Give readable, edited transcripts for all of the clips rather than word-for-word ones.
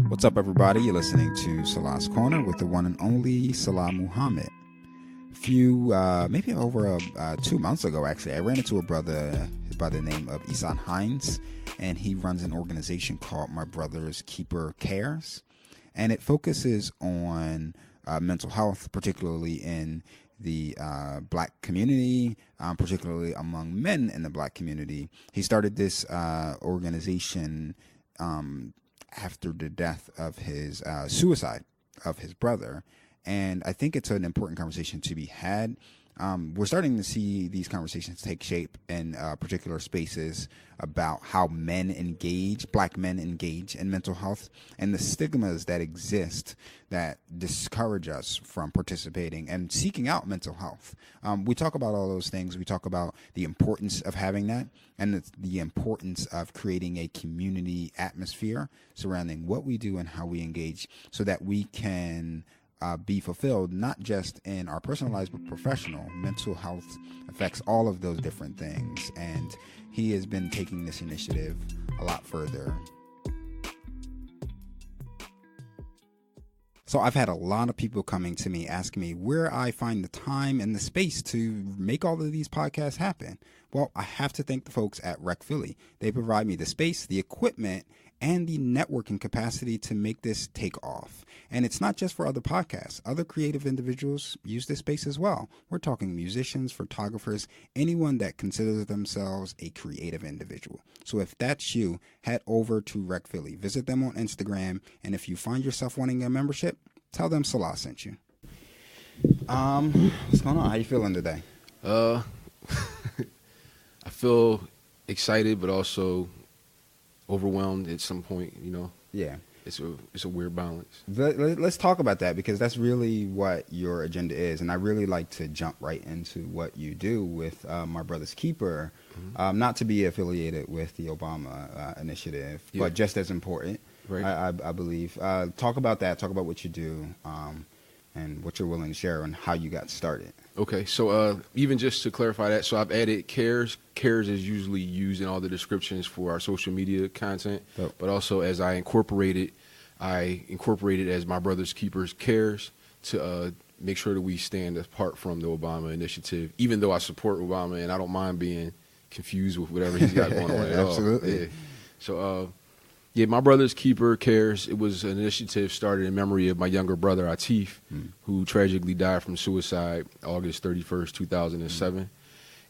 What's up, everybody? You're listening to Salah's Corner with the one and only Salah Muhammad. Maybe over 2 months ago, actually, I ran into a brother by the name of Isan Hines, and he runs an organization called My Brother's Keeper Cares, and it focuses on mental health, particularly in the black community, particularly among men in the black community. He started this organization after the death of his suicide of his brother. And I think it's an important conversation to be had. We're starting to see these conversations take shape in particular spaces about how black men engage in mental health, and the stigmas that exist that discourage us from participating and seeking out mental health. We talk about all those things. We talk about the importance of having that, and the importance of creating a community atmosphere surrounding what we do and how we engage, so that we can be fulfilled, not just in our personal lives, but professional. Mental health affects all of those different things, and he has been taking this initiative a lot further. So I've had a lot of people coming to me asking me where I find the time and the space to make all of these podcasts happen. Well, I have to thank the folks at Rec Philly. They provide me the space, the equipment, and the networking capacity to make this take off. And it's not just for other podcasts. Other creative individuals use this space as well. We're talking musicians, photographers, anyone that considers themselves a creative individual. So if that's you, head over to Rec Philly. Visit them on Instagram, and if you find yourself wanting a membership, tell them Salah sent you. What's going on? How you feeling today? I feel excited, but also overwhelmed at some point, Yeah. It's a weird balance. Let's talk about that, because that's really what your agenda is, and I really like to jump right into what you do with My Brother's Keeper. Mm-hmm. Not to be affiliated with the Obama initiative, but just as important, right? I believe. Talk about that. Talk about what you do, and what you're willing to share, and how you got started. Okay, so even just to clarify that, so I've added cares. Cares is usually used in all the descriptions for our social media content, but also as I incorporated as My Brother's Keepers Cares to make sure that we stand apart from the Obama initiative, even though I support Obama and I don't mind being confused with whatever he's got going on at all. Absolutely. Yeah. So, My Brother's Keeper Cares, it was an initiative started in memory of my younger brother, Atif, who tragically died from suicide August 31st, 2007.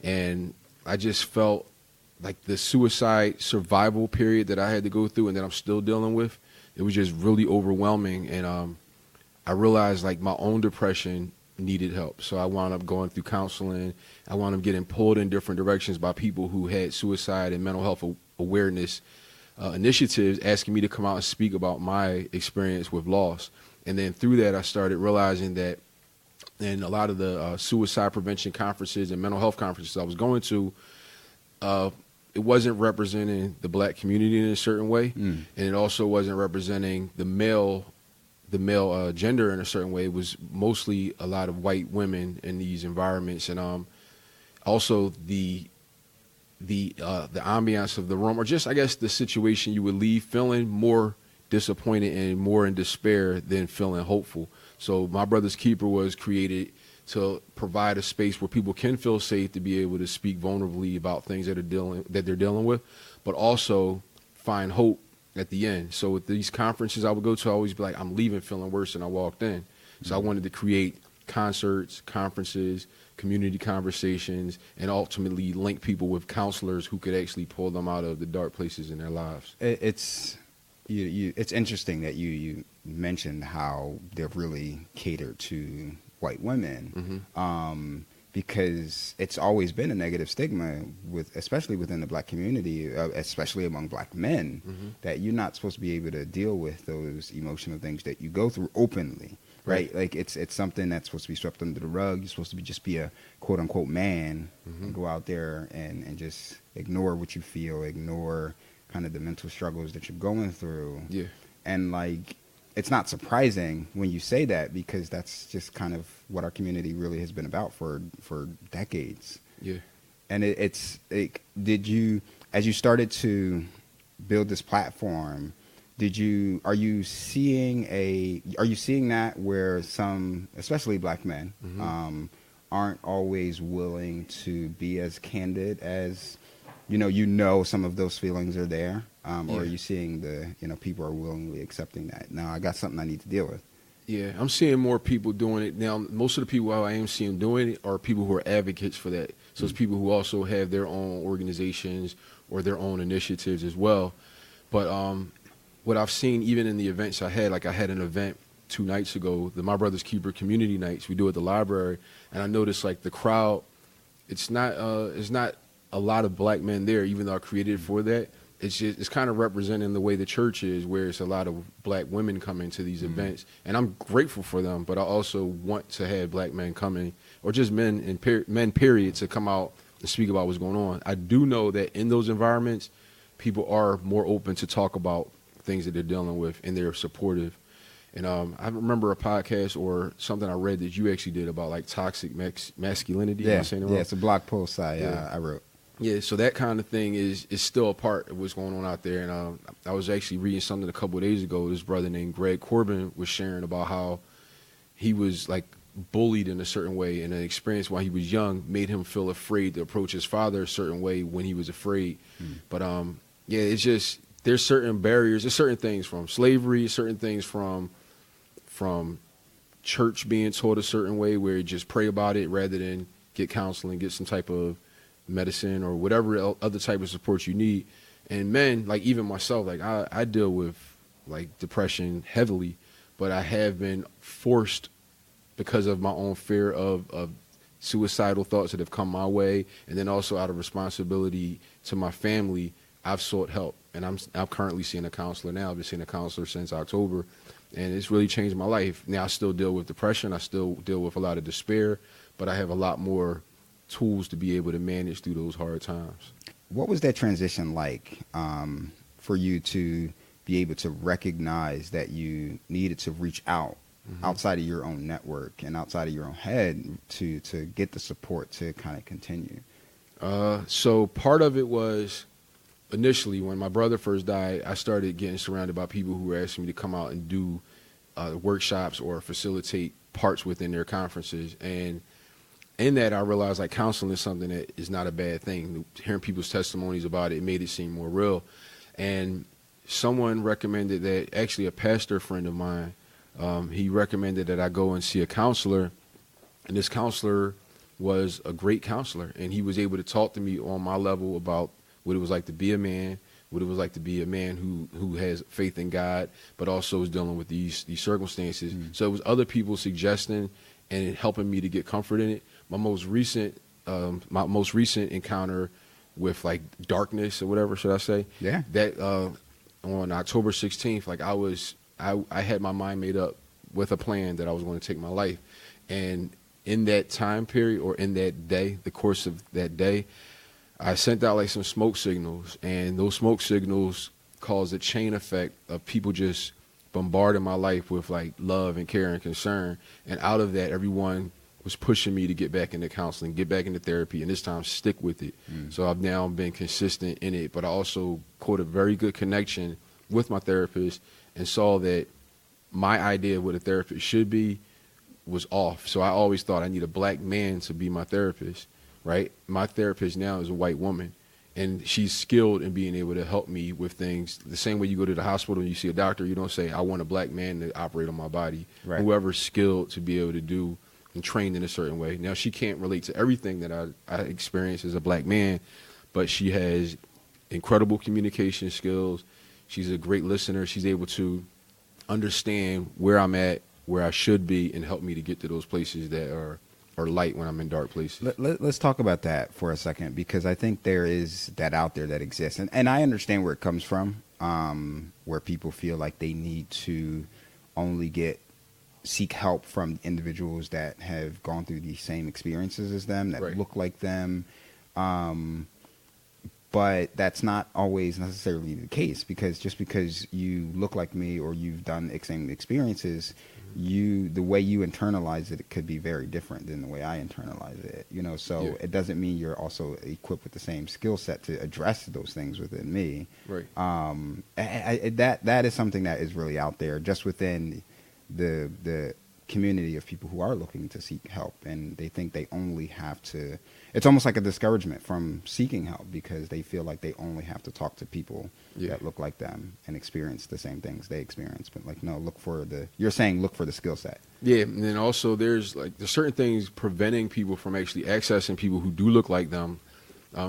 And I just felt like the suicide survival period that I had to go through and that I'm still dealing with, it was just really overwhelming. And I realized like my own depression needed help. So I wound up going through counseling. I wound up getting pulled in different directions by people who had suicide and mental health awareness initiatives, asking me to come out and speak about my experience with loss. And then through that, I started realizing that in a lot of the suicide prevention conferences and mental health conferences I was going to, it wasn't representing the black community in a certain way, and it also wasn't representing the male gender in a certain way. It was mostly a lot of white women in these environments, and also the ambiance of the room, or just, I guess, the situation, you would leave feeling more disappointed and more in despair than feeling hopeful. So My Brother's Keeper was created to provide a space where people can feel safe to be able to speak vulnerably about things that they're dealing with, but also find hope at the end. So with these conferences I would go to, I always be like, I'm leaving feeling worse than I walked in. So I wanted to create concerts, conferences, community conversations, and ultimately link people with counselors who could actually pull them out of the dark places in their lives. It's interesting that you mentioned how they're really catered to white women, because it's always been a negative stigma, especially within the black community, especially among black men, that you're not supposed to be able to deal with those emotional things that you go through openly. Right, like it's something that's supposed to be swept under the rug. You're supposed to just be a quote unquote man, and go out there and just ignore what you feel, ignore kind of the mental struggles that you're going through. Yeah, and like, it's not surprising when you say that, because that's just kind of what our community really has been about for decades. Yeah, and it's like, as you started to build this platform, Are you seeing that where some, especially black men, aren't always willing to be as candid as, some of those feelings are there? Or are you seeing people are willingly accepting that? Now I got something I need to deal with. Yeah, I'm seeing more people doing it now. Most of the people I am seeing doing it are people who are advocates for that. So it's people who also have their own organizations or their own initiatives as well. But what I've seen even in the events I had, like I had an event 2 nights ago, the My Brother's Keeper Community Nights. We do it at the library, and I noticed like the crowd, it's not a lot of black men there, even though I created it for that. It's kind of representing the way the church is, where it's a lot of black women coming to these events, and I'm grateful for them. But I also want to have black men coming, or just men period, to come out and speak about what's going on. I do know that in those environments, people are more open to talk about things that they're dealing with, and they're supportive. And I remember a podcast or something I read that you actually did about like toxic masculinity. Yeah, it's a blog post I wrote. Yeah, so that kind of thing is still a part of what's going on out there. And I was actually reading something a couple of days ago. This brother named Greg Corbin was sharing about how he was like bullied in a certain way, and an experience while he was young made him feel afraid to approach his father a certain way when he was afraid. But it's just, there's certain barriers, there's certain things from slavery, certain things from church being taught a certain way where you just pray about it rather than get counseling, get some type of medicine or whatever other type of support you need. And men, like even myself, like I deal with like depression heavily, but I have been forced because of my own fear of suicidal thoughts that have come my way, and then also out of responsibility to my family, I've sought help, and I'm currently seeing a counselor now. I've been seeing a counselor since October, and it's really changed my life. Now I still deal with depression, I still deal with a lot of despair, but I have a lot more tools to be able to manage through those hard times. What was that transition like for you to be able to recognize that you needed to reach out outside of your own network and outside of your own head to get the support to kind of continue? So part of it was initially when my brother first died, I started getting surrounded by people who were asking me to come out and do workshops or facilitate parts within their conferences. And in that, I realized like counseling is something that is not a bad thing. Hearing people's testimonies about it made it seem more real. And someone recommended that, actually a pastor friend of mine, he recommended that I go and see a counselor. And this counselor was a great counselor. And he was able to talk to me on my level about what it was like to be a man, what it was like to be a man who has faith in God, but also is dealing with these circumstances. So it was other people suggesting and helping me to get comfort in it. My most recent encounter with like darkness or whatever, should I say? Yeah. That on October 16th, like I had my mind made up with a plan that I was going to take my life. And in that time period, or in that day, the course of that day, I sent out like some smoke signals, and those smoke signals caused a chain effect of people just bombarding my life with like love and care and concern. And out of that, everyone was pushing me to get back into counseling, get back into therapy, and this time stick with it. So I've now been consistent in it, but I also caught a very good connection with my therapist and saw that my idea of what a therapist should be was off. So I always thought I need a black man to be my therapist, right? My therapist now is a white woman, and she's skilled in being able to help me with things. The same way you go to the hospital and you see a doctor, you don't say, I want a black man to operate on my body. Right. Whoever's skilled to be able to do and trained in a certain way. Now, she can't relate to everything that I experience as a black man, but she has incredible communication skills. She's a great listener. She's able to understand where I'm at, where I should be, and help me to get to those places that are light when I'm in dark places. Let's talk about that for a second, because I think there is that out there that exists. And I understand where it comes from, where people feel like they need to only seek help from individuals that have gone through the same experiences as them, that look like them. But that's not always necessarily the case, because just because you look like me or you've done the same experiences, the way you internalize it could be very different than the way I internalize it. So it doesn't mean you're also equipped with the same skill set to address those things within me. Right. That is something that is really out there just within the community of people who are looking to seek help, and they think they only have to. It's almost like a discouragement from seeking help, because they feel like they only have to talk to people that look like them and experience the same things they experience. But like, no, you're saying look for the skill set. Yeah. And then also there's certain things preventing people from actually accessing people who do look like them.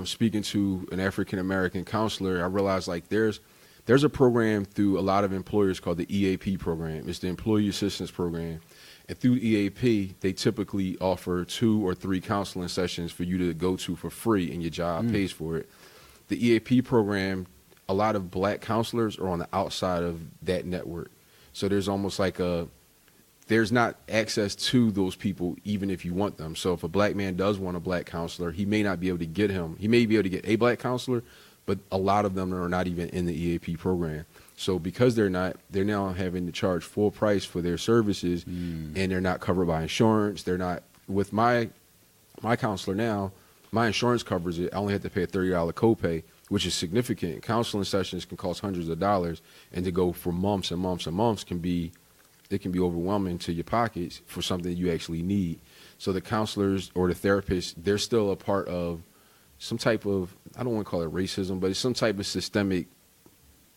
Speaking to an African-American counselor, I realized there's a program through a lot of employers called the EAP program. It's the Employee Assistance Program. And through EAP, they typically offer 2 or 3 counseling sessions for you to go to for free, and your job pays for it. The EAP program, a lot of black counselors are on the outside of that network. So there's almost there's not access to those people even if you want them. So if a black man does want a black counselor, he may not be able to get him. He may be able to get a black counselor, but a lot of them are not even in the EAP program. So because they're now having to charge full price for their services, and they're not covered by insurance. They're not with my counselor now. My insurance covers it. I only have to pay a $30 copay, which is significant. Counseling sessions can cost hundreds of dollars, and to go for months and months and months can be overwhelming to your pockets for something you actually need. So the counselors or the therapists, they're still a part of some type of, I don't want to call it racism, but it's some type of systemic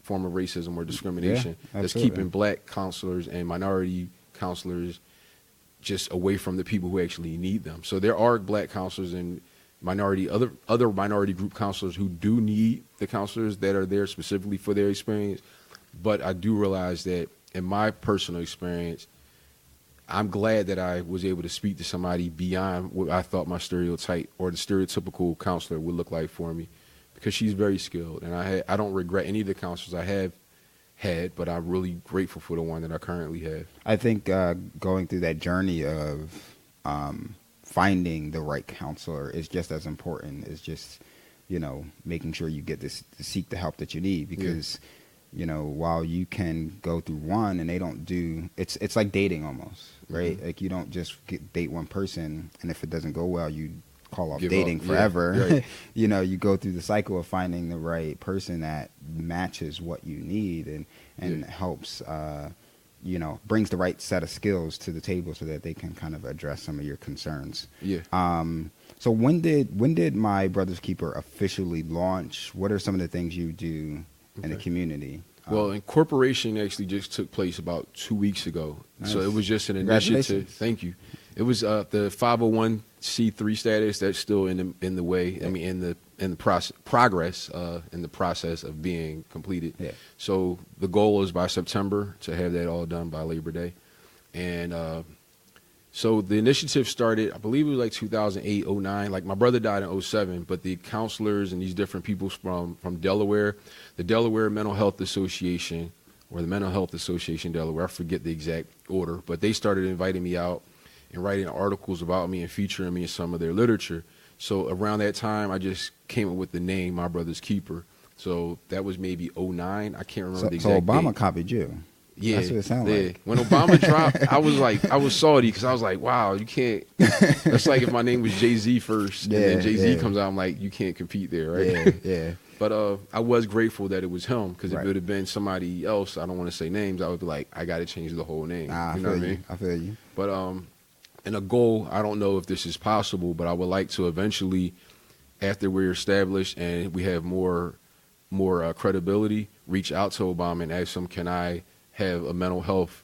form of racism or discrimination that's keeping black counselors and minority counselors just away from the people who actually need them. So there are black counselors and other minority group counselors who do need the counselors that are there specifically for their experience. But I do realize that in my personal experience, I'm glad that I was able to speak to somebody beyond what I thought my stereotype or the stereotypical counselor would look like for me, because she's very skilled, and I don't regret any of the counselors I have had, but I'm really grateful for the one that I currently have. I think going through that journey of finding the right counselor is just as important as just making sure you get to seek the help that you need, because while you can go through one and they don't do, it's like dating almost, right? Mm-hmm. Like you don't just date one person, and if it doesn't go well, you call off dating forever. Right. You go through the cycle of finding the right person that matches what you need and helps, brings the right set of skills to the table so that they can kind of address some of your concerns. Yeah. So when did My Brother's Keeper officially launch? What are some of the things you do in the community? Well, incorporation actually just took place about 2 weeks ago. Nice. So it was just an initiative. Thank you. It was the 501c3 status that's still in the way. I mean, in the progress in the process of being completed. Yeah. So the goal is by September to have that all done by Labor Day, and so the initiative started, I believe it was 2008, 09. My brother died in 07, but the counselors and these different people from Delaware, the Delaware Mental Health Association, or the Mental Health Association Delaware, I forget the exact order, but they started inviting me out and writing articles about me and featuring me in some of their literature. So around that time, I just came up with the name My Brother's Keeper. So that was maybe 09. I can't remember the exact So Obama date. Copied you. Yeah, that's what it sounded like. When Obama dropped, I was salty because I was like, wow, you can't. That's like if my name was Jay-Z first, and then Jay-Z comes out, I'm like, you can't compete there, right? Yeah. But I was grateful that it was him, because if it would have been somebody else, I don't want to say names, I would be like, I got to change the whole name. You know what I mean? I feel you. But and a goal, I don't know if this is possible, but I would like to eventually, after we're established and we have more credibility, reach out to Obama and ask him, can I have a mental health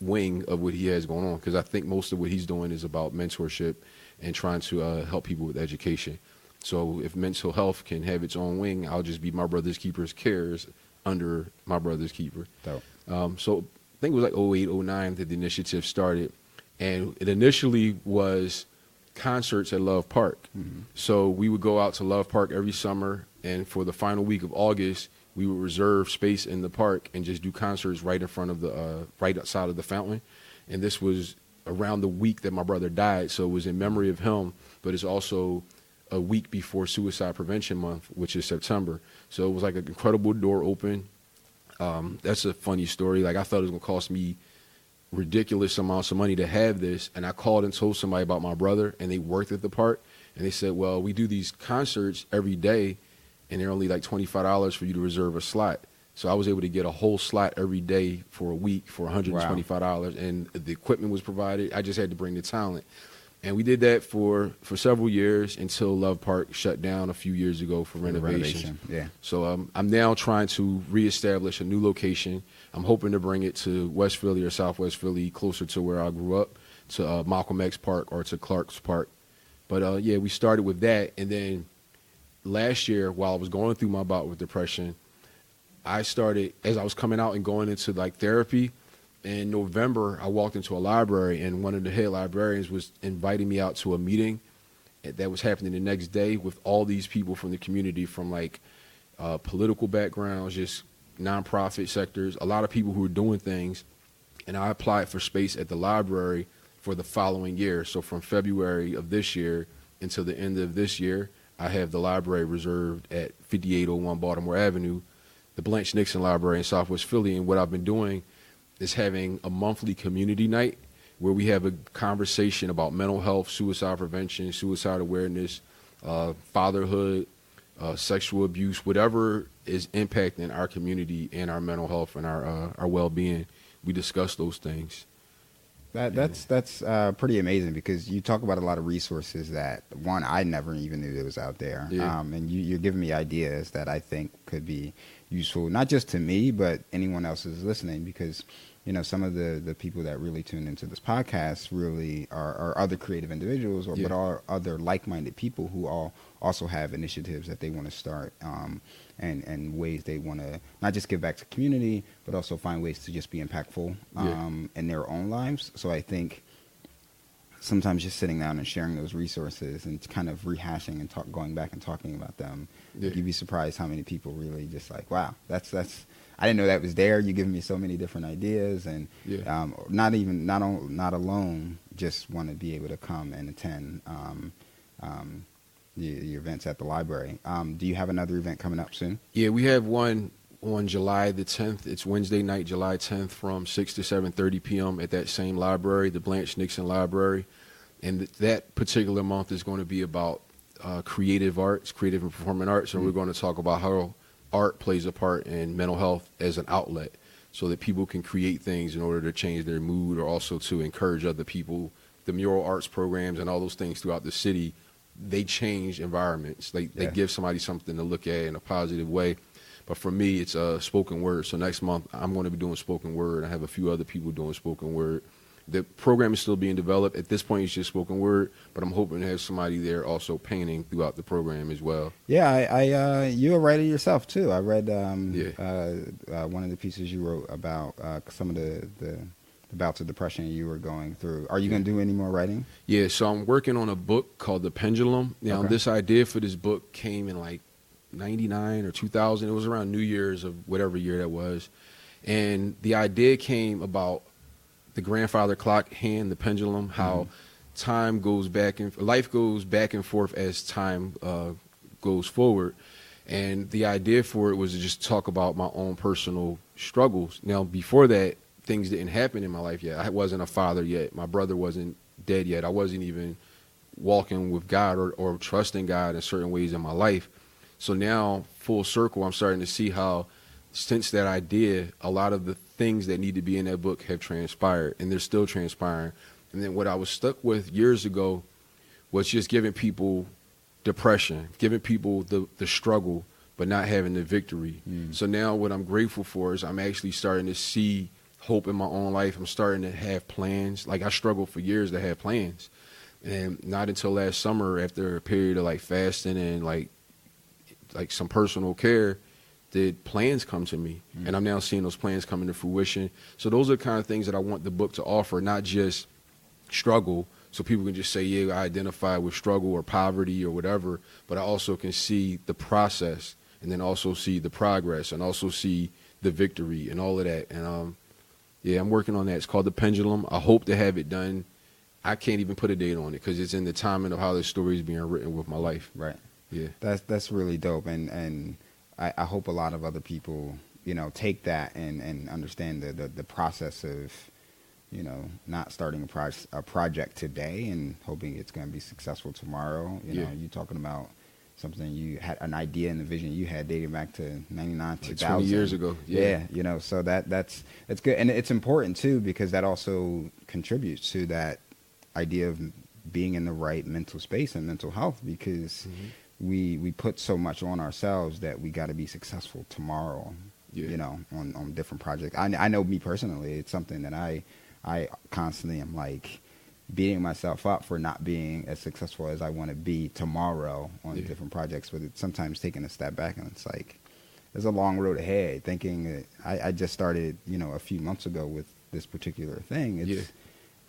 wing of what he has going on? Because I think most of what he's doing is about mentorship and trying to help people with education. So if mental health can have its own wing, I'll just be My Brother's Keeper's Cares under My Brother's Keeper. So I think it was 08, 09 that the initiative started. And it initially was concerts at Love Park. Mm-hmm. So we would go out to Love Park every summer, and for the final week of August, we would reserve space in the park and just do concerts right in front of the right outside of the fountain. And this was around the week that my brother died, so it was in memory of him, but it's also a week before Suicide Prevention Month, which is September. So it was like an incredible door open. That's a funny story. Like, I thought it was going to cost me ridiculous amounts of money to have this. And I called and told somebody about my brother, and they worked at the park. And they said, well, we do these concerts every day, and they're only like $25 for you to reserve a slot. So I was able to get a whole slot every day for a week for $125. Wow. And the equipment was provided. I just had to bring the talent. And we did that for several years until Love Park shut down a few years ago for renovation. Yeah. So I'm now trying to reestablish a new location. I'm hoping to bring it to West Philly or Southwest Philly, closer to where I grew up, to Malcolm X Park or to Clark's Park. But yeah, we started with that. And then last year, while I was going through my bout with depression, I started, as I was coming out and going into like therapy, in November, I walked into a library, and one of the head librarians was inviting me out to a meeting that was happening the next day with all these people from the community, from like political backgrounds, just nonprofit sectors, a lot of people who were doing things. And I applied for space at the library for the following year. So from February of this year until the end of this year, I have the library reserved at 5801 Baltimore Avenue, the Blanche Nixon Library in Southwest Philly. And what I've been doing is having a monthly community night where we have a conversation about mental health, suicide prevention, suicide awareness, fatherhood, sexual abuse, whatever is impacting our community and our mental health and our well-being. We discuss those things. That's pretty amazing, because you talk about a lot of resources that, one, I never even knew that was out there. Yeah. And you're giving me ideas that I think could be useful, not just to me, but anyone else who's listening, because, you know, some of the people that really tune into this podcast really are other creative individuals, but are other like-minded people who all also have initiatives that they want to start, and ways they want to not just give back to community, but also find ways to just be impactful in their own lives. So I think sometimes just sitting down and sharing those resources and kind of rehashing and going back and talking about them, you'd be surprised how many people really just like, wow, that's I didn't know that was there. You're giving me so many different ideas, and not alone, just want to be able to come and attend the events at the library. Do you have another event coming up soon? Yeah, we have one on July the 10th. It's Wednesday night, July 10th, from 6 to 7:30 p.m. at that same library, the Blanche Nixon Library. And that particular month is going to be about creative arts, creative and performing arts. And we're going to talk about how art plays a part in mental health as an outlet, so that people can create things in order to change their mood, or also to encourage other people. The mural arts programs and all those things throughout the city, they change environments. They give somebody something to look at in a positive way. But for me, it's spoken word. So next month, I'm going to be doing spoken word. I have a few other people doing spoken word. The program is still being developed. At this point, it's just spoken word, but I'm hoping to have somebody there also painting throughout the program as well. Yeah, you're a writer yourself, too. I read one of the pieces you wrote about some of the bouts of depression you were going through. Are you going to do any more writing? Yeah, so I'm working on a book called The Pendulum. Now, this idea for this book came in like 99 or 2000. It was around New Year's of whatever year that was. And the idea came about the grandfather clock hand, the pendulum, how time goes back and life goes back and forth as time goes forward. And the idea for it was to just talk about my own personal struggles. Now, before that, things didn't happen in my life yet. I wasn't a father yet. My brother wasn't dead yet. I wasn't even walking with God or trusting God in certain ways in my life. So now, full circle, I'm starting to see how, since that idea, a lot of the things that need to be in that book have transpired, and they're still transpiring. And then what I was stuck with years ago was just giving people depression, giving people the struggle, but not having the victory. So now what I'm grateful for is I'm actually starting to see hope in my own life. I'm starting to have plans. Like, I struggled for years to have plans. And not until last summer, after a period of like fasting and like some personal care, did plans come to me. And I'm now seeing those plans come into fruition. So those are the kind of things that I want the book to offer, not just struggle, so people can just say, yeah, I identify with struggle or poverty or whatever, but I also can see the process, and then also see the progress, and also see the victory and all of that. And yeah, I'm working on that. It's called The Pendulum. I hope to have it done I can't even put a date on it because it's in the timing of how the story is being written with my life. Right. Yeah. That's really dope, and I hope a lot of other people, you know, take that and understand the process of, you know, not starting a project today and hoping it's going to be successful tomorrow. You know, you talking about something you had an idea and the vision you had dating back to 99, 2000. 20 years ago. Yeah, you know, so that's good. And it's important too, because that also contributes to that idea of being in the right mental space and mental health, because we put so much on ourselves that we got to be successful tomorrow, you know, on different projects. I know me personally, it's something that I constantly am like beating myself up for not being as successful as I want to be tomorrow on different projects, but it's sometimes taking a step back and it's like, there's a long road ahead. Thinking that I just started, you know, a few months ago with this particular thing. It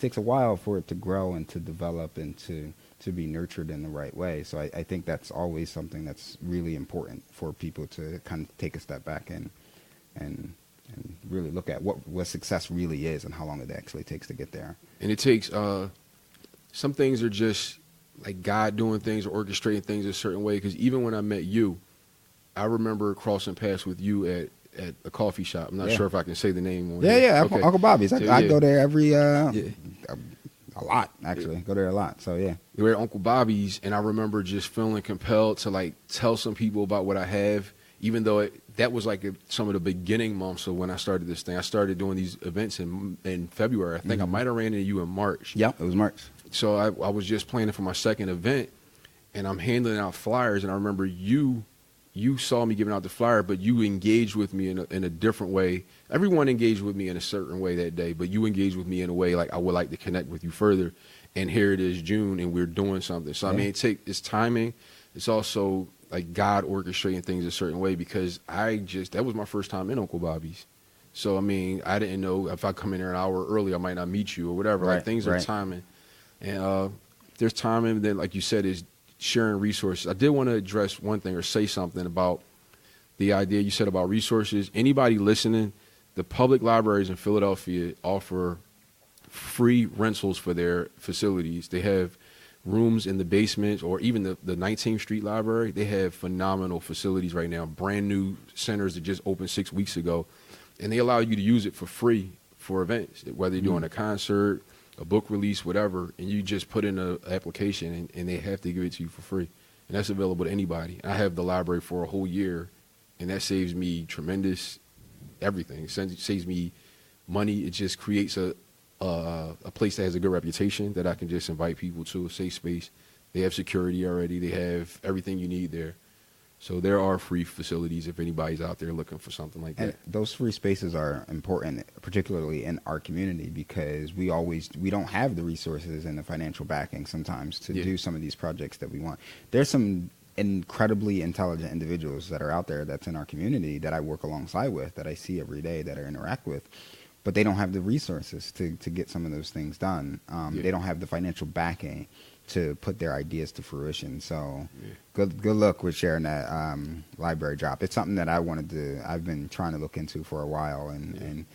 takes a while for it to grow and to develop and to be nurtured in the right way. So I think that's always something that's really important for people to kind of take a step back and really look at what success really is and how long it actually takes to get there. And it takes, some things are just like God doing things or orchestrating things a certain way. Because even when I met you, I remember crossing paths with you at a coffee shop. I'm not sure if I can say the name. Okay. Uncle Bobby's. I go there every, a lot, actually. Go there a lot. So, yeah. We were at Uncle Bobby's, and I remember just feeling compelled to, like, tell some people about what I have, even though that was, like, some of the beginning months of when I started this thing. I started doing these events in February. I think I might have ran into you in March. Yeah, it was March. So I was just planning for my second event, and I'm handing out flyers, and I remember you saw me giving out the flyer, but you engaged with me in a different way. Everyone engaged with me in a certain way that day, but you engaged with me in a way like I would like to connect with you further. And here it is, June, and we're doing something. So, I mean, it's timing. It's also like God orchestrating things a certain way, because that was my first time in Uncle Bobby's. So, I mean, I didn't know if I come in there an hour early, I might not meet you or whatever. Like, things are timing. And there's timing. Then, like you said, is sharing resources. I did want to address one thing or say something about the idea you said about resources. Anybody listening, the public libraries in Philadelphia offer free rentals for their facilities. They have rooms in the basement, or even the 19th Street Library. They have phenomenal facilities right now, brand new centers that just opened 6 weeks ago, and they allow you to use it for free for events, whether you're doing a concert, a book release, whatever, and you just put in an application and they have to give it to you for free. And that's available to anybody. I have the library for a whole year, and that saves me tremendous everything. It saves me money. It just creates a place that has a good reputation that I can just invite people to, a safe space. They have security already. They have everything you need there. So there are free facilities if anybody's out there looking for something like that. And those free spaces are important, particularly in our community, because we don't have the resources and the financial backing sometimes to do some of these projects that we want. There's some incredibly intelligent individuals that are out there that's in our community that I work alongside with, that I see every day, that I interact with, but they don't have the resources to get some of those things done. They don't have the financial backing to put their ideas to fruition. So good luck with sharing that library drop. It's something that I've been trying to look into for a while, and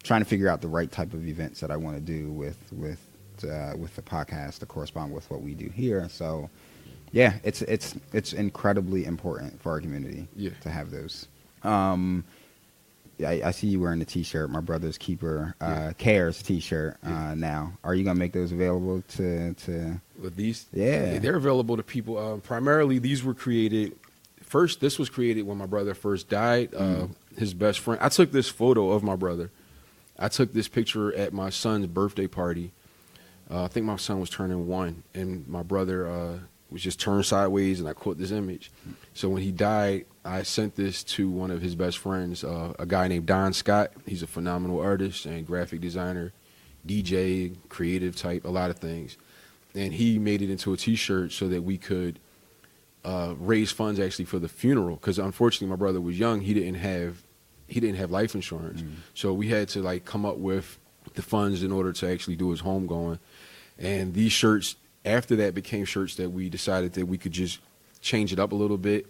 trying to figure out the right type of events that I want to do with the podcast to correspond with what we do here. So yeah, it's incredibly important for our community to have those. I see you wearing the T-shirt, My Brother's Keeper Cares T-shirt now. Are you gonna make those available to? With these, they're available to people. Primarily, these were created. First, this was created when my brother first died. His best friend. I took this photo of my brother. I took this picture at my son's birthday party. I think my son was turning 1, and my brother was just turned sideways, and I caught this image. So when he died, I sent this to one of his best friends, a guy named Don Scott. He's a phenomenal artist and graphic designer, DJ, creative type, a lot of things. And he made it into a T-shirt so that we could raise funds actually for the funeral. Because unfortunately, my brother was young. He didn't have life insurance. So we had to like come up with the funds in order to actually do his homegoing. And these shirts, after that, became shirts that we decided that we could just change it up a little bit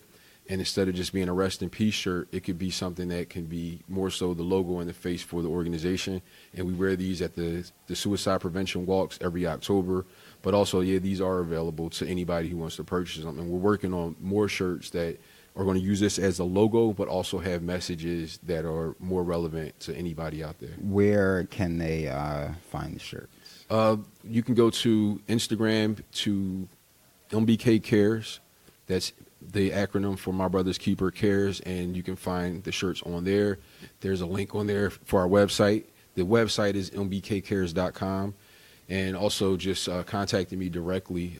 And instead of just being a rest in peace shirt, it could be something that can be more so the logo and the face for the organization. And we wear these at the suicide prevention walks every October. But also, yeah, these are available to anybody who wants to purchase them. And we're working on more shirts that are going to use this as a logo, but also have messages that are more relevant to anybody out there. Where can they find the shirts? You can go to Instagram to MBK Cares. That's the acronym for My Brother's Keeper Cares, and you can find the shirts on there. There's a link on there for our website. The website is mbkcares.com. And also just contacting me directly,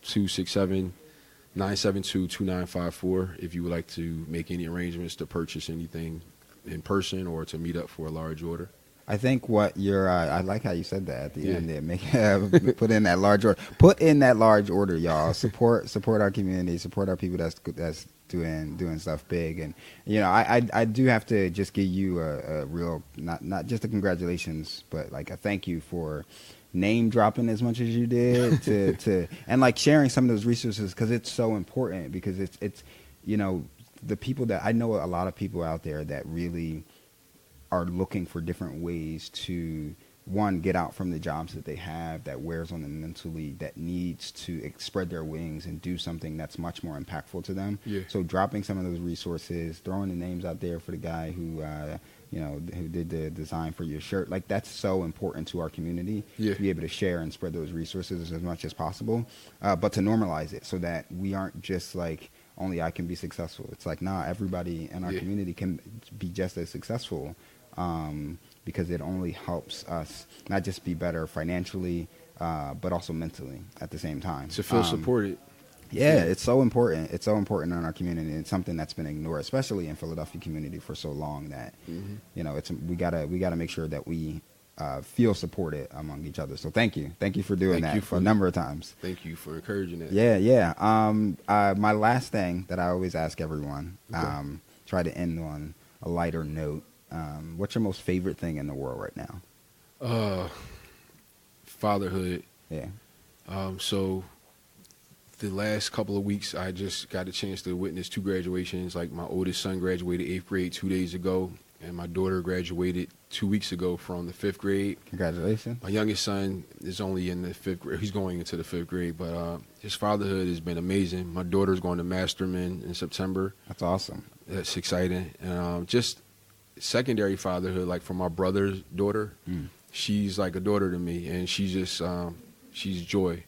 267-972-2954, if you would like to make any arrangements to purchase anything in person or to meet up for a large order. I think what you're, I like how you said that at the end there. Put in that large order. Put in that large order, y'all. Support our community. Support our people that's doing stuff big. And I do have to just give you a real, not just a congratulations, but like a thank you for name dropping as much as you did to and like sharing some of those resources, because it's so important, because it's the people that I know, a lot of people out there that really are looking for different ways to, one, get out from the jobs that they have that wears on them mentally, that needs to spread their wings and do something that's much more impactful to them. Yeah. So dropping some of those resources, throwing the names out there for the guy who who did the design for your shirt, like that's so important to our community to be able to share and spread those resources as much as possible, but to normalize it so that we aren't just like, only I can be successful. It's like, nah, everybody in our community can be just as successful. Because it only helps us not just be better financially, but also mentally at the same time. To feel supported. Yeah, it's so important. It's so important in our community. It's something that's been ignored, especially in Philadelphia community for so long, that we gotta make sure that we feel supported among each other. So thank you for doing that for a number of times. Thank you for encouraging that. Yeah. My last thing that I always ask everyone, try to end on a lighter note. What's your most favorite thing in the world right now? Fatherhood. Yeah. So the last couple of weeks, I just got a chance to witness 2 graduations. Like my oldest son graduated 8th grade 2 days ago, and my daughter graduated 2 weeks ago from the 5th grade. Congratulations. My youngest son is only in the 5th grade. He's going into the 5th grade, but his fatherhood has been amazing. My daughter's going to Masterman in September. That's awesome. That's exciting. And just secondary fatherhood, like for my brother's daughter, she's like a daughter to me, and she's just she's joy.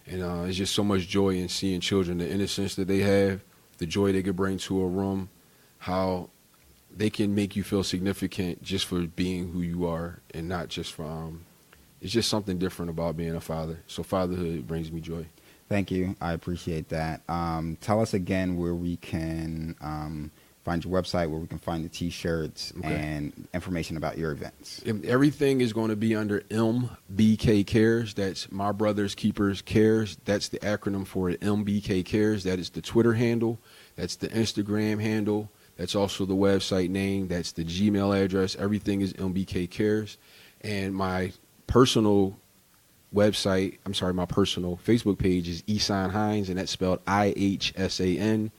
And it's just so much joy in seeing children, the innocence that they have, the joy they could bring to a room, how they can make you feel significant just for being who you are, and not just from, it's just something different about being a father. So fatherhood brings me joy. Thank you. I appreciate that. Tell us again where we can find your website, where we can find the T-shirts and information about your events. Everything is going to be under MBK Cares. That's My Brother's Keepers Cares. That's the acronym for it, MBK Cares. That is the Twitter handle. That's the Instagram handle. That's also the website name. That's the Gmail address. Everything is MBK Cares. And my personal website, my personal Facebook page is Ihsan Hines, and that's spelled IHSAN.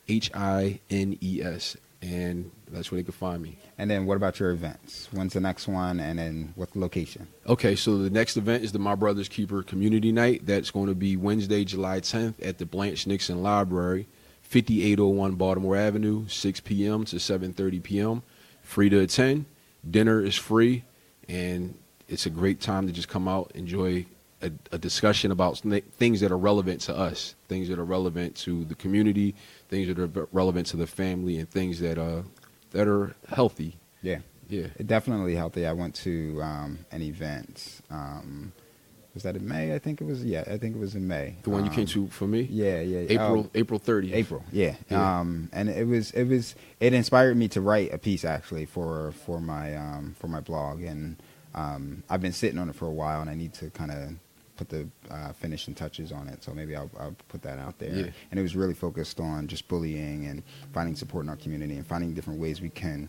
HINES, and that's where they can find me. And then what about your events? When's the next one, and then what location? Okay, so the next event is the My Brother's Keeper Community Night. That's going to be Wednesday, July 10th at the Blanche Nixon Library, 5801 Baltimore Avenue, 6 p.m. to 7:30 p.m. Free to attend. Dinner is free, and it's a great time to just come out, enjoy a discussion about things that are relevant to us, things that are relevant to the community, things that are relevant to the family, and things that are healthy. Yeah. Definitely healthy. I went to an event. Was that in May? I think it was in May. The one you came to for me? Yeah. April 30th. April, yeah. And it inspired me to write a piece actually for my blog, and I've been sitting on it for a while, and I need to kind of put the finishing touches on it, so maybe I'll put that out there. Yeah. And it was really focused on just bullying and finding support in our community and finding different ways we can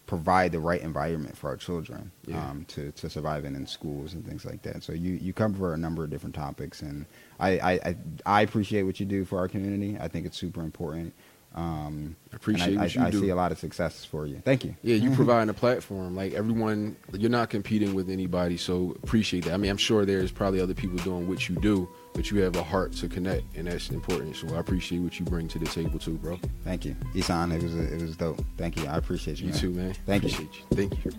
provide the right environment for our children Yeah. to survive in schools and things like that. So you cover a number of different topics, and I appreciate what you do for our community. I think it's super important. I appreciate and what you I do. see a lot of success for you. Thank you. Yeah, you providing a platform. Like everyone, you're not competing with anybody, so appreciate that. I mean, I'm sure there's probably other people doing what you do, but you have a heart to connect, and that's important. So I appreciate what you bring to the table too, bro. Thank you, Isan. It was dope. Thank you. I appreciate you. You man. too, man. Thank you. Appreciate you. Thank you.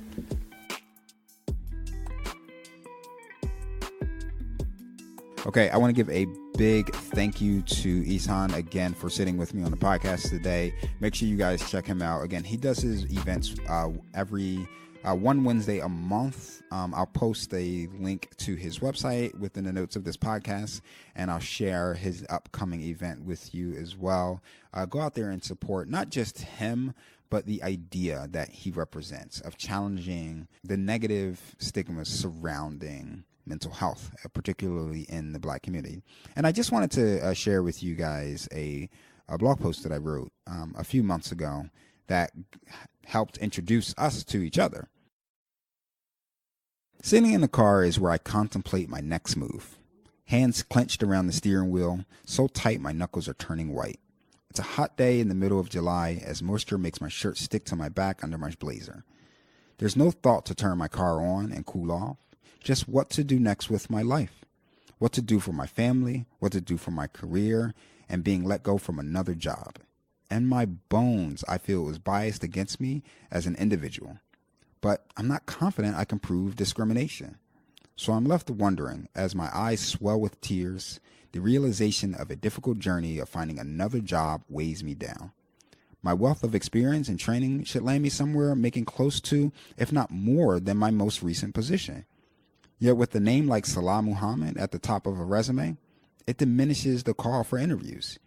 Okay, I want to give a big thank you to Isan again for sitting with me on the podcast today. Make sure you guys check him out. Again, he does his events every one Wednesday a month. I'll post a link to his website within the notes of this podcast, and I'll share his upcoming event with you as well. Go out there and support not just him, but the idea that he represents of challenging the negative stigmas surrounding mental health, particularly in the Black community. And I just wanted to share with you guys a blog post that I wrote a few months ago that helped introduce us to each other. Sitting in the car is where I contemplate my next move. Hands clenched around the steering wheel, so tight my knuckles are turning white. It's a hot day in the middle of July as moisture makes my shirt stick to my back under my blazer. There's no thought to turn my car on and cool off. Just what to do next with my life, what to do for my family, what to do for my career, and being let go from another job. And my bones, I feel, is biased against me as an individual. But I'm not confident I can prove discrimination. So I'm left wondering, as my eyes swell with tears, the realization of a difficult journey of finding another job weighs me down. My wealth of experience and training should land me somewhere making close to, if not more than my most recent position. Yet with a name like Salah Muhammad at the top of a resume, it diminishes the call for interviews.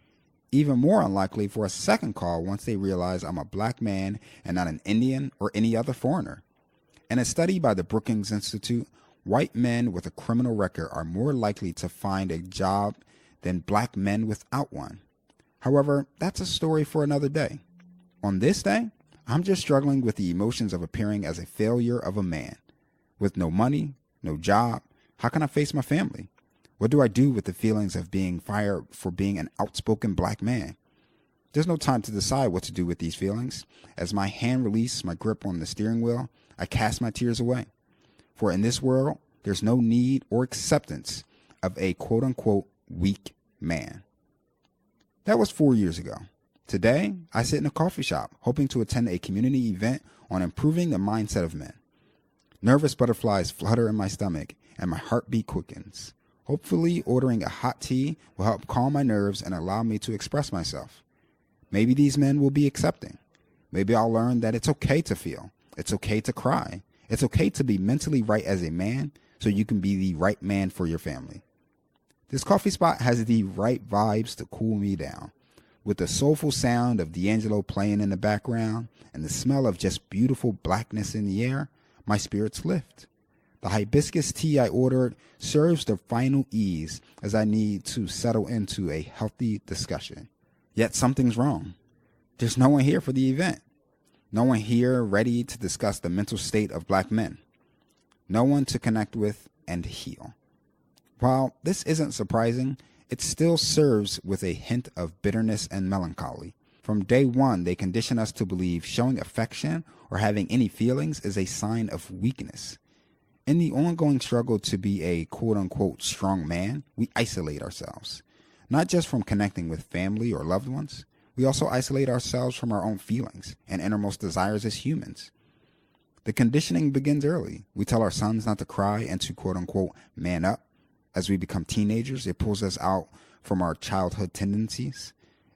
Even more unlikely for a second call once they realize I'm a Black man and not an Indian or any other foreigner. In a study by the Brookings Institute, white men with a criminal record are more likely to find a job than Black men without one. However, that's a story for another day. On this day, I'm just struggling with the emotions of appearing as a failure of a man. With no money, no job, how can I face my family? What do I do with the feelings of being fired for being an outspoken Black man? There's no time to decide what to do with these feelings. As my hand releases my grip on the steering wheel, I cast my tears away. For in this world, there's no need or acceptance of a quote-unquote weak man. That was 4 years ago. Today, I sit in a coffee shop hoping to attend a community event on improving the mindset of men. Nervous butterflies flutter in my stomach and my heartbeat quickens. Hopefully, ordering a hot tea will help calm my nerves and allow me to express myself. Maybe these men will be accepting. Maybe I'll learn that it's okay to feel. It's okay to cry. It's okay to be mentally right as a man so you can be the right man for your family. This coffee spot has the right vibes to cool me down. With the soulful sound of D'Angelo playing in the background and the smell of just beautiful blackness in the air, my spirits lift. The hibiscus tea I ordered serves the final ease as I need to settle into a healthy discussion. Yet something's wrong. There's no one here for the event. No one here ready to discuss the mental state of Black men. No one to connect with and heal. While this isn't surprising, it still serves with a hint of bitterness and melancholy. From day one, they condition us to believe showing affection or having any feelings is a sign of weakness. In the ongoing struggle to be a quote-unquote strong man, we isolate ourselves. Not just from connecting with family or loved ones, we also isolate ourselves from our own feelings and innermost desires as humans. The conditioning begins early. We tell our sons not to cry and to quote-unquote man up. As we become teenagers, it pulls us out from our childhood tendencies.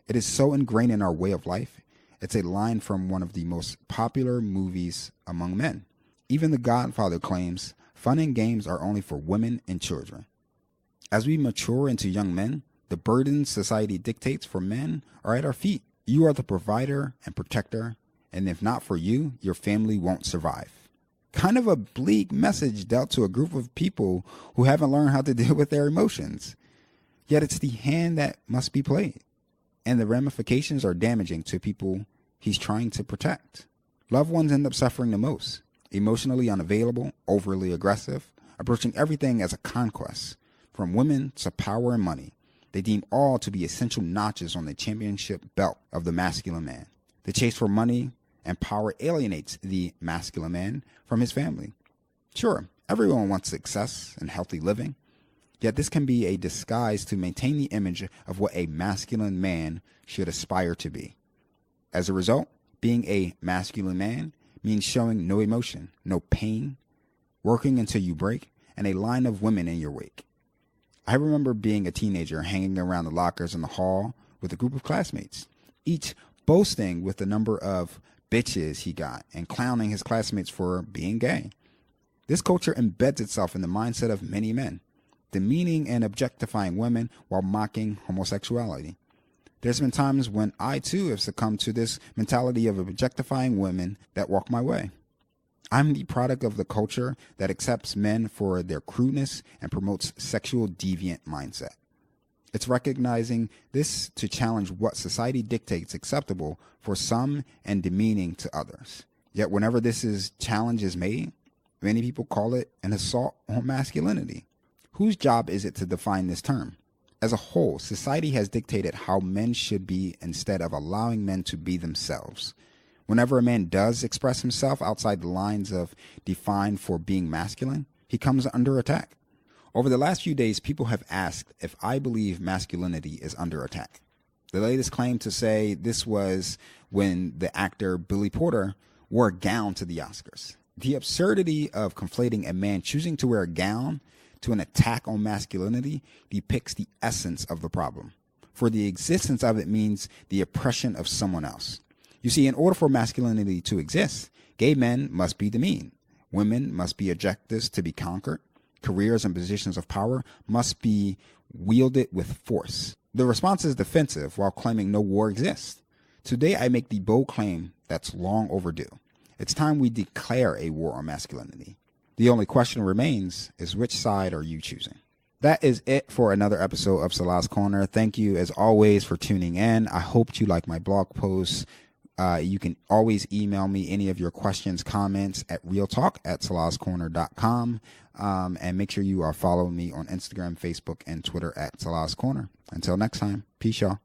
It is so ingrained in our way of life. It's a line from one of the most popular movies among men. Even The Godfather claims fun and games are only for women and children. As we mature into young men, the burdens society dictates for men are at our feet. You are the provider and protector, and if not for you, your family won't survive. Kind of a bleak message dealt to a group of people who haven't learned how to deal with their emotions. Yet it's the hand that must be played, and the ramifications are damaging to people he's trying to protect. Loved ones end up suffering the most, emotionally unavailable, overly aggressive, approaching everything as a conquest. From women to power and money, they deem all to be essential notches on the championship belt of the masculine man. The chase for money and power alienates the masculine man from his family. Sure, everyone wants success and healthy living, yet this can be a disguise to maintain the image of what a masculine man should aspire to be. As a result, being a masculine man means showing no emotion, no pain, working until you break, and a line of women in your wake. I remember being a teenager hanging around the lockers in the hall with a group of classmates, each boasting with the number of bitches he got and clowning his classmates for being gay. This culture embeds itself in the mindset of many men, demeaning and objectifying women while mocking homosexuality. There's been times when I too have succumbed to this mentality of objectifying women that walk my way. I'm the product of the culture that accepts men for their crudeness and promotes sexual deviant mindset. It's recognizing this to challenge what society dictates acceptable for some and demeaning to others. Yet whenever challenge is made, many people call it an assault on masculinity. Whose job is it to define this term? As a whole, society has dictated how men should be instead of allowing men to be themselves. Whenever a man does express himself outside the lines of defined for being masculine, he comes under attack. Over the last few days, people have asked if I believe masculinity is under attack. The latest claim to say this was when the actor Billy Porter wore a gown to the Oscars. The absurdity of conflating a man choosing to wear a gown to an attack on masculinity depicts the essence of the problem. For the existence of it means the oppression of someone else. You see, in order for masculinity to exist, gay men must be demeaned. Women must be objectives to be conquered. Careers and positions of power must be wielded with force. The response is defensive while claiming no war exists. Today, I make the bold claim that's long overdue. It's time we declare a war on masculinity. The only question remains is which side are you choosing? That is it for another episode of Salah's Corner. Thank you, as always, for tuning in. I hope you like my blog posts. You can always email me any of your questions, comments at realtalk@salahscorner.com. And make sure you are following me on Instagram, Facebook, and Twitter at Salah's Corner. Until next time, peace, y'all.